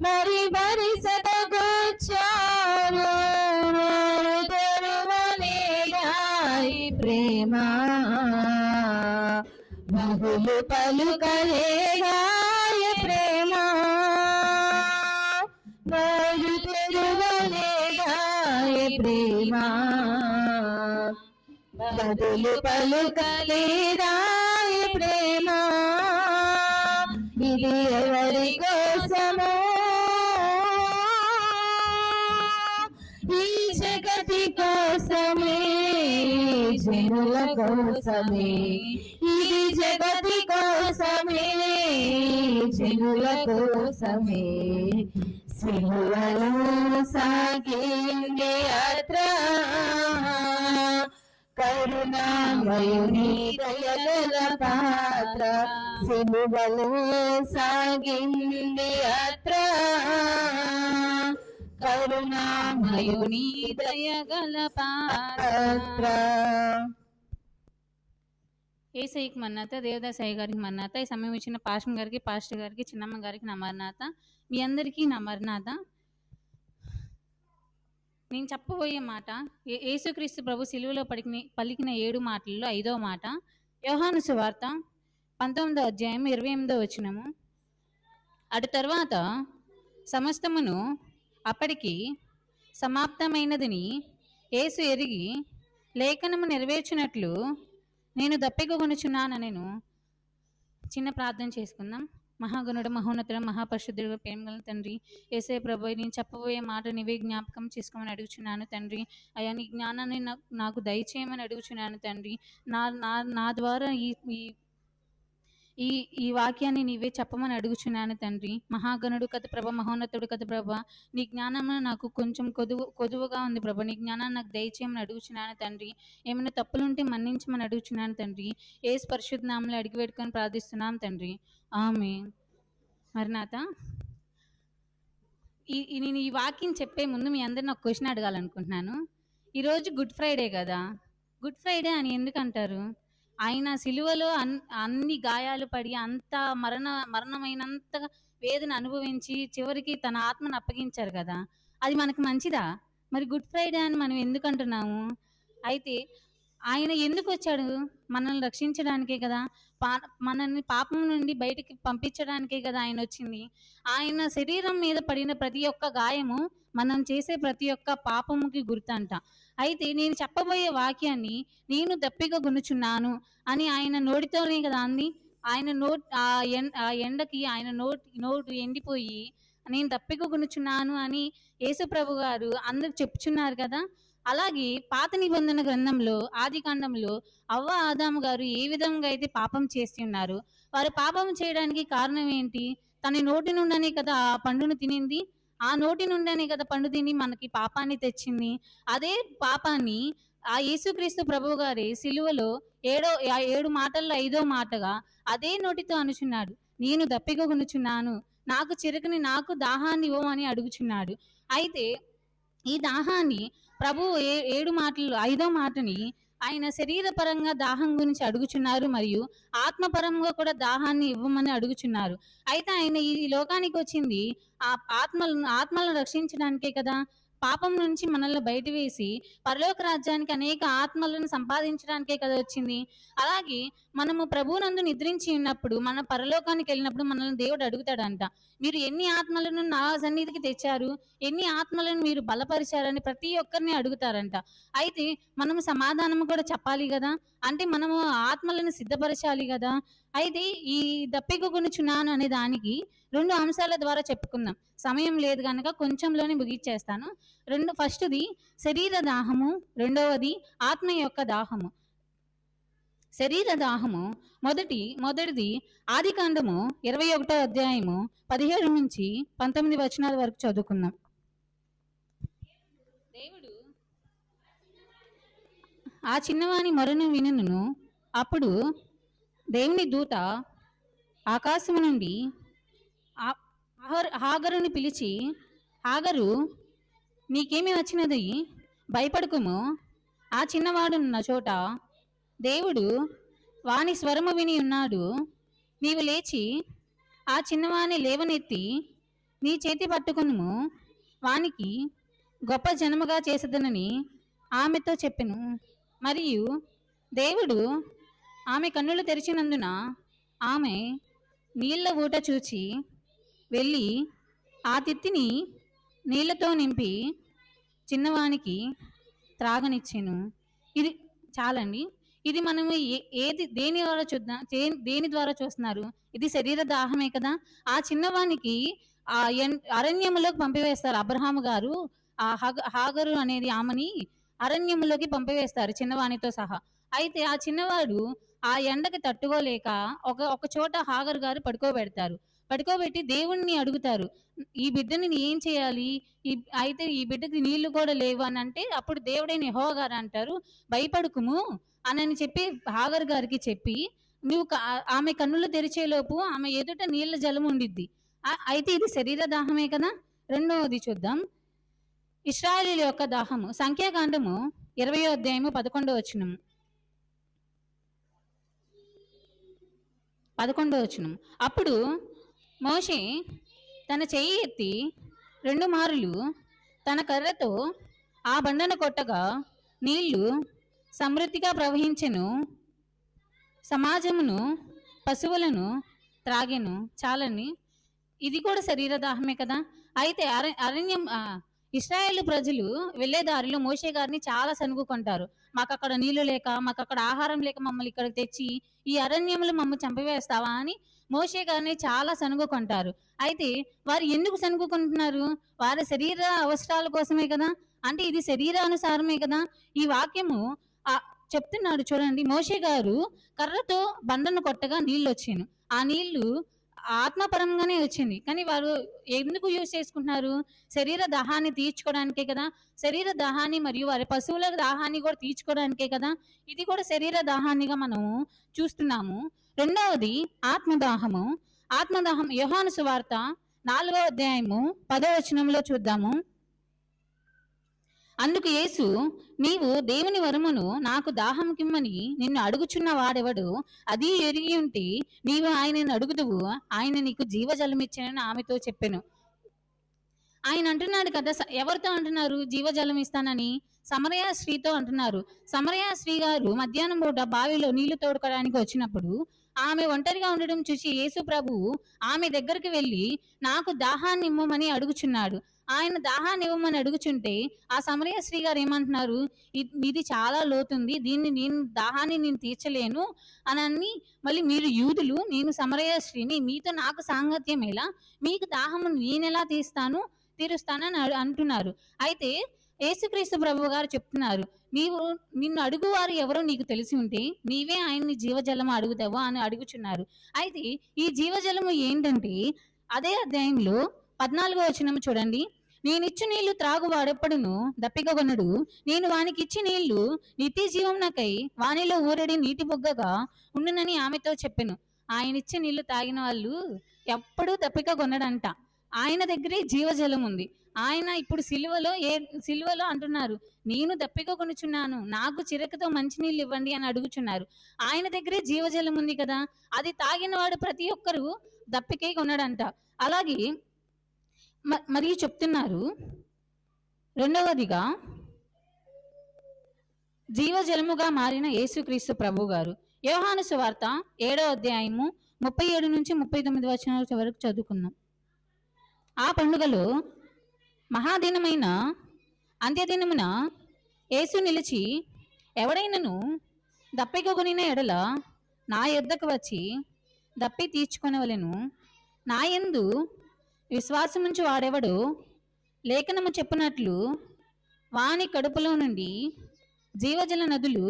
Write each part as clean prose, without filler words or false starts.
మరి భరిసతగొచ్చారు తెరువలేదాయి ప్రేమ బహులు పలుకలేదాయ ప్రేమ మరి తెరువలేదాయ ప్రేమ బదులు పలుకలేదాయ ప్రేమ ఇది ఎవరి కోసమో ఈ జగతి కోసమే జనుల కోసమే ఇది జగతి కోసమే జనుల కోసమే సిలువలో సాగింది యాత్ర కరుణామయుని దయగల పాత్ర సిలువలో సాగింది యాత్ర కరుణామయుని దయగల పాత్ర. ఏసైకి మన్నాత, దేవదాసాయి గారికి మన్నాత, ఈ సమయం ఇచ్చిన పాస్టర్ గారికి, పాస్టర్ గారికి, చిన్నమ్మ గారికి నా మరణాత, మీ అందరికీ నా మరణాత. నేను చెప్పబోయే మాట యేసుక్రీస్తు ప్రభు సిలువలో పలికిన 7 మాటల్లో 5వ మాట. యోహాను సువార్త 19వ అధ్యాయం 28వ వచనము. అటు తర్వాత సమస్తమును అప్పటికి సమాప్తమైనదని యేసు ఎరిగి లేఖనము నెరవేర్చినట్లు నేను దప్పికొనుచున్నానెను. చిన్న ప్రార్థన చేసుకుందాం. మహాగణుడు, మహోన్నతుడు, మహాపరిశుద్ధుడు, ప్రేమగల తండ్రి యేసయ్య ప్రభువే, నేను చెప్పబోయే మాట నీవే జ్ఞాపకం చేసుకోమని అడుగుచున్నాను తండ్రి. అయ్యా, నీ జ్ఞానాన్ని నాకు దయచేయమని అడుగుచున్నాను తండ్రి. నా ద్వారా ఈ వాక్యాన్ని నీవే చెప్పమని అడుగుచున్నాను తండ్రి. మహాగణుడు కథ ప్రభ, మహోన్నతుడు కథ ప్రభ, నీ జ్ఞానం నాకు కొంచెం కొదువుగా ఉంది ప్రభ. నీ జ్ఞానాన్ని నాకు దయచేయమని అడుగుచున్నాను తండ్రి. ఏమైనా తప్పులుంటే మన్నించమని అడుగుచున్నాను తండ్రి. యేసు పరిశుద్ధ నామములో అడిగి పెట్టుకొని ప్రార్థిస్తున్నాం తండ్రి. ఆమేన్. మరణాత. నేను ఈ వాక్యం చెప్పే ముందు మీ అందరిని ఒక క్వశ్చన్ అడగాలనుకుంటున్నాను. ఈరోజు గుడ్ ఫ్రైడే కదా. గుడ్ ఫ్రైడే అని ఎందుకు అంటారు? ఆయన సిలువలో అన్ని గాయాలు పడి అంత మరణమైనంత వేదన అనుభవించి చివరికి తన ఆత్మను అప్పగించారు కదా. అది మనకు మంచిదా? మరి గుడ్ ఫ్రైడే అని మనం ఎందుకు అంటున్నాము? అయితే ఆయన ఎందుకు వచ్చాడు? మనల్ని రక్షించడానికే కదా, మనల్ని పాపం నుండి బయటికి పంపించడానికే కదా ఆయన వచ్చింది. ఆయన శరీరం మీద పడిన ప్రతి ఒక్క గాయము మనం చేసే ప్రతి ఒక్క పాపముకి గుర్తంట. అయితే నేను చెప్పబోయే వాక్యాన్ని నేను దప్పిక గొనుచున్నాను అని ఆయన నోటితోనే కదా అంది. ఆయన ఆ ఎండకి ఆయన నోటు ఎండిపోయి నేను దప్పిక గొనుచున్నాను అని యేసు ప్రభు గారు అందరికి చెప్పుచున్నారు కదా. అలాగే పాత నిబంధన గ్రంథంలో ఆదికాండంలో అవ్వ ఆదాము గారు ఏ విధంగా అయితే పాపం చేసి ఉన్నారు, వారు పాపం చేయడానికి కారణం ఏంటి? తన నోటి నుండనే కదా ఆ పండును తినింది. ఆ నోటి నుండనే కదా పండు తిని మనకి పాపాన్ని తెచ్చింది. అదే పాపాన్ని ఆ యేసుక్రీస్తు ప్రభువు గారి సిలువలో 7 మాటల్లో 5వ మాటగా అదే నోటితో అనుచున్నాడు, నేను దప్పిక కొనుచున్నాను, నాకు చిరకని నాకు దాహాన్ని ఇవ్వమని అడుగుచున్నాడు. అయితే ఈ దాహాన్ని ప్రభు 7 మాటలు 5వ మాటని ఆయన శరీరపరంగా దాహం గురించి అడుగుచున్నారు, మరియు ఆత్మపరంగా కూడా దాహాన్ని ఇవ్వమని అడుగుచున్నారు. అయితే ఆయన ఈ లోకానికి వచ్చింది ఆ ఆత్మలను రక్షించడానికే కదా. పాపం నుంచి మనల్ని బయట వేసి పరలోక రాజ్యానికి అనేక ఆత్మలను సంపాదించడానికే కదా వచ్చింది. అలాగే మనము ప్రభువునందు నిద్రించి ఉన్నప్పుడు మన పరలోకానికి వెళ్ళినప్పుడు మనల్ని దేవుడు అడుగుతాడంట, మీరు ఎన్ని ఆత్మలను నా సన్నిధికి తెచ్చారు, ఎన్ని ఆత్మలను మీరు బలపరిచారని ప్రతి ఒక్కరిని అడుగుతారంట. అయితే మనము సమాధానం కూడా చెప్పాలి కదా, అంటే మనము ఆత్మలను సిద్ధపరచాలి కదా. అయితే ఈ దప్పిక కొనుచున్నాను అనే దానికి 2 అంశాల ద్వారా చెప్పుకుందాం. సమయం లేదు కనుక కొంచెంలోనే ముగిచ్చేస్తాను. ఫస్ట్ది శరీర దాహము, రెండవది ఆత్మ యొక్క దాహము. శరీర దాహము మొదటిది ఆదికాండము 21వ అధ్యాయము 17 నుంచి 19 వచనాల వరకు చదువుకుందాం. దేవుడు ఆ చిన్నవాని మొరను వినును. అప్పుడు దేవుని దూత ఆకాశము నుండి హాగరుని పిలిచి, హాగరు, నీకేమి వచ్చినది? భయపడకుము, ఆ చిన్నవాడున్న చోట దేవుడు వాని స్వరము విని ఉన్నాడు. నీవు లేచి ఆ చిన్నవాని లేవనెత్తి నీ చేతి పట్టుకును, వానికి గొప్ప జనముగా చేసేదనని ఆమెతో చెప్పెను. మరియు దేవుడు ఆమె కన్నులు తెరిచినందున ఆమె నీళ్ల ఊట చూచి వెళ్ళి ఆ తిత్తిని నీళ్లతో నింపి చిన్నవానికి త్రాగనిచ్చెను. ఇది చాలండి. ఇది మనము ఏది దేని ద్వారా చూద్దాం, దేని ద్వారా చూస్తున్నారు? ఇది శరీర దాహమే కదా. ఆ చిన్నవానికి ఆ అరణ్యములోకి పంపివేస్తారు అబ్రహాము గారు. ఆ హాగరు అనేది ఆమెని అరణ్యములోకి పంపివేస్తారు చిన్నవానితో సహా. అయితే ఆ చిన్నవాడు ఆ ఎండకి తట్టుకోలేక ఒక చోట హాగరు గారు పడుకోబెడతారు. పడుకోబెట్టి దేవుణ్ణి అడుగుతారు, ఈ బిడ్డని ఏం చేయాలి, అయితే ఈ బిడ్డకి నీళ్లు కూడా లేవు అని అంటే, అప్పుడు దేవుడైన యెహోవా గారు అంటారు, భయపడుకుము అని చెప్పి హాగర్ గారికి చెప్పి, నువ్వు ఆమె కన్నులు తెరిచేలోపు ఆమె ఎదుట నీళ్ళ జలం ఉండిద్ది. అయితే ఇది శరీర దాహమే కదా. రెండవది చూద్దాం, ఇశ్రాయేలీయుల యొక్క దాహము. సంఖ్యాకాండము 20వ అధ్యాయము 11వ వచనం. 11వ వచనం. అప్పుడు మోషే తన చెయ్యి ఎత్తి 2 మారులు తన కర్రతో ఆ బండను కొట్టగా నీళ్లు సమృద్ధిగా ప్రవహించెను, సమాజమును పశువులను త్రాగెను. చాలని ఇది కూడా శరీర దాహమే కదా. అయితే అరణ్యం ఇశ్రాయేలు ప్రజలు వెళ్ళే దారిలో మోషే గారిని చాలా సనుగుకుంటారు. మాకు అక్కడ నీళ్లు లేక, మాకు అక్కడ ఆహారం లేక మమ్మల్ని ఇక్కడికి తెచ్చి ఈ అరణ్యంలో మమ్మల్ని చంపివేస్తావా అని మోషే గారిని చాలా సనుగుకుంటారు. అయితే వారు ఎందుకు సనుగుకుంటున్నారు? వారి శరీర అవసరాల కోసమే కదా. అంటే ఇది శరీరానుసారమే కదా. ఈ వాక్యము చెప్తున్నాడు చూడండి. మోషే గారు కర్రతో బండను కొట్టగా నీళ్ళు వచ్చాను. ఆ నీళ్లు ఆత్మపరంగానే వచ్చింది. కానీ వారు ఎందుకు యూజ్ చేసుకుంటున్నారు? శరీర దాహాన్ని తీర్చుకోవడానికే కదా. శరీర దాహాన్ని మరియు వారి పశువుల దాహాన్ని కూడా తీర్చుకోవడానికే కదా. ఇది కూడా శరీర దాహాన్నిగా మనము చూస్తున్నాము. రెండవది ఆత్మదాహము. ఆత్మదాహం యోహాను సువార్త 4వ అధ్యాయము 10వ వచనంలో చూద్దాము. అందుకు యేసు, నీవు దేవుని వరమును నాకు దాహం కిమ్మని నిన్ను అడుగుచున్న వాడెవడు? అది ఎరిగి ఉంటే నీవు ఆయనను అడుగుదువు, ఆయన నీకు జీవజలమిచ్చానని ఆమెతో చెప్పెను. ఆయన అంటున్నాడు కదా, ఎవరితో అంటున్నారు జీవజలం ఇస్తానని? సమరయ స్త్రీతో అంటున్నారు. సమరయ స్త్రీ గారు మధ్యాహ్నం పూట బావిలో నీళ్లు తోడుకోవడానికి వచ్చినప్పుడు ఆమె ఒంటరిగా ఉండడం చూసి యేసు ప్రభువు ఆమె దగ్గరికి వెళ్ళి నాకు దాహాన్ని ఇవ్వమని అడుగుచున్నాడు. ఆయన దాహాన్ని ఇవ్వమని అడుగుచుంటే ఆ సమరయ స్త్రీ గారు ఏమంటున్నారు? ఇది చాలా లోతుంది, దాహాన్ని నేను తీర్చలేను అని. మళ్ళీ మీరు యూదులు, నేను సమరయ స్త్రీని, మీతో నాకు సాంగత్యం ఎలా? మీకు దాహము నేనెలా తీరుస్తానని అంటున్నారు. అయితే యేసుక్రీస్తు ప్రభు గారు చెప్తున్నారు, నిన్ను అడుగువారు ఎవరో నీకు తెలిసి ఉంటే నీవే ఆయన్ని జీవజలము అడుగుతావో అని అడుగుచున్నారు. అయితే ఈ జీవజలము ఏంటంటే అదే అధ్యాయంలో 14వ వచనం చూడండి. నేనిచ్చు నీళ్లు త్రాగు వాడెప్పుడును దప్పికొనడు, నేను వానికి ఇచ్చి నీళ్లు నిత్య జీవమునకై వానిలో ఊరడి నీటి బొగ్గగా ఉండునని ఆమెతో చెప్పెను. ఆయన ఇచ్చే నీళ్లు తాగిన వాళ్ళు ఎప్పుడూ దప్పిక కొనడంట. ఆయన దగ్గరే జీవజలం ఉంది. ఆయన ఇప్పుడు సిలువలో అంటున్నారు, నేను దప్పిక కొనుచున్నాను, నాకు చిరకతో మంచినీళ్ళు ఇవ్వండి అని అడుగుచున్నారు. ఆయన దగ్గరే జీవజలం ఉంది కదా. అది తాగిన వాడు ప్రతి ఒక్కరూ దప్పికే కొనడంట. అలాగే మరియు చెప్తున్నారు, రెండవదిగా జీవజలముగా మారిన యేసుక్రీస్తు ప్రభు గారు. యోహాను సువార్త 7వ అధ్యాయము 37 నుంచి 39 వచనాల వరకు చదువుకుందాం. ఆ పండుగలో మహాదినమైన అంత్యదినమున యేసు నిలిచి, ఎవడైనను దప్పిక కొనిన ఎడల నా యొద్దకు వచ్చి దప్పి తీర్చుకొనవలెను. నా యందు విశ్వాసముంచు వాడెవడో లేఖనము చెప్పినట్లు వాని కడుపులో నుండి జీవజల నదులు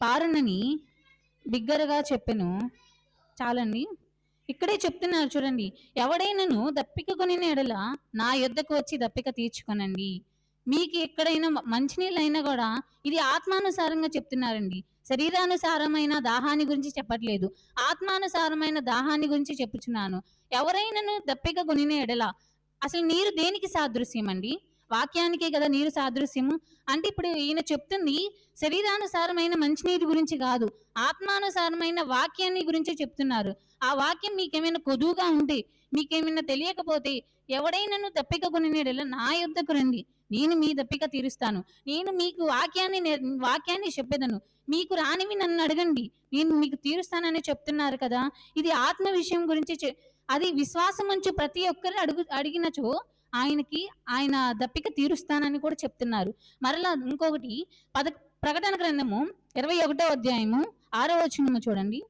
పారునని బిగ్గరగా చెప్పెను. చాలండి. ఇక్కడే చెప్తున్నారు చూడండి, ఎవడైనాను దప్పిక కొనిన ఎడల నా యొద్దకు వచ్చి దప్పిక తీర్చుకొనండి. మీకు ఎక్కడైనా మంచినీళ్ళైనా కూడా ఇది ఆత్మానుసారంగా చెప్తున్నారండి. శరీరానుసారమైన దాహాన్ని గురించి చెప్పట్లేదు, ఆత్మానుసారమైన దాహాన్ని గురించి చెప్పుచున్నాను. ఎవరైనాను దప్పిక కొనిన ఎడల, అసలు నీరు దేనికి సాదృశ్యం అండి? వాక్యానికే కదా నీరు సాదృశ్యము. అంటే ఇప్పుడు ఈయన చెప్తుంది శరీరానుసారమైన మంచినీరు గురించి కాదు, ఆత్మానుసారమైన వాక్యాన్ని గురించి చెప్తున్నారు. ఆ వాక్యం మీకేమైనా కొదువుగా ఉంటే, మీకేమైనా తెలియకపోతే, ఎవడైనాను దప్పిక కొనినెడల నా యొద్దకు రండి, నేను మీ దప్పిక తీరుస్తాను. నేను మీకు వాక్యాన్ని చెప్పేదను. మీకు రానివి నన్ను అడగండి, నేను మీకు తీరుస్తానని చెప్తున్నారు కదా. ఇది ఆత్మ విషయం గురించి అది విశ్వాసం ఉంచు ప్రతి ఒక్కరు అడిగినచో ఆయన దప్పిక తీరుస్తానని కూడా చెప్తున్నారు. మరలా ఇంకొకటి ప్రకటన గ్రంథము 21వ అధ్యాయము 6వ వచనము చూడండి.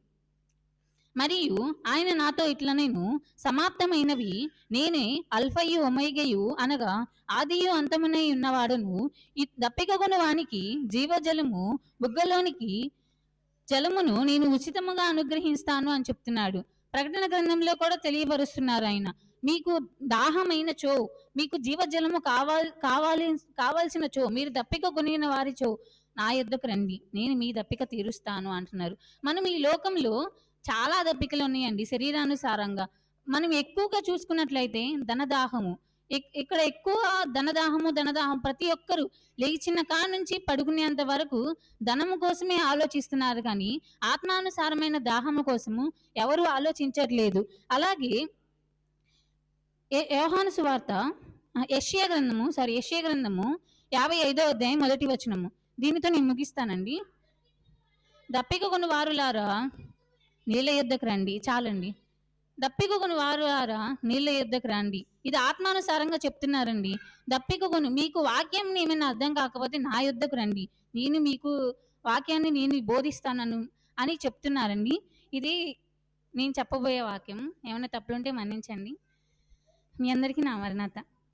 మరియు ఆయన నాతో ఇట్లనేను, సమాప్తమైనవి నేనే అల్ఫయు ఒమైగయు, అనగా ఆదియు అంతమునై ఉన్నవాడును. ఈ దప్పికగొను వానికి జీవజలము బుగ్గలోనికి జలమును నేను ఉచితముగా అనుగ్రహిస్తాను అని చెప్తున్నాడు. ప్రకటన గ్రంథంలో కూడా తెలియపరుస్తున్నారు ఆయన. మీకు దాహమైన చో, మీకు జీవజలము కావాల్సిన చో, మీరు దప్పిక కొనిన వారి చో నా యొద్దకు రండి, నేను మీ దప్పిక తీరుస్తాను అంటున్నారు. మనం ఈ లోకంలో చాలా దప్పికలు ఉన్నాయండి శరీరానుసారంగా. మనం ఎక్కువగా చూసుకున్నట్లయితే ధనదాహము, ఇక్కడ ఎక్కువ ధనదాహం. ప్రతి ఒక్కరు లేచిన కా నుంచి పడుకునేంత వరకు ధనము కోసమే ఆలోచిస్తున్నారు, కానీ ఆత్మానుసారమైన దాహము కోసము ఎవరు ఆలోచించట్లేదు. అలాగే యోహాను సువార్త యెషయా గ్రంథము 55వ అధ్యాయం 1వ వచనము. దీనితో నేను ముగిస్తానండి. దప్పిక కొని వారులారా నీళ్ళ యొద్దకు రండి. చాలండి. దప్పిక కొని వారులారా నీళ్ళ యొద్దకు రండి. ఇది ఆత్మానుసారంగా చెప్తున్నారండి. దప్పిక కొని, మీకు వాక్యం ఏమైనా అర్థం కాకపోతే నా యొద్దకు రండి, నేను మీకు వాక్యాన్ని నేను బోధిస్తానను అని చెప్తున్నారండి. ఇది నేను చెప్పబోయే వాక్యం. ఏమైనా తప్పులుంటే మన్నించండి. మీ అందరికీ నా మరణత.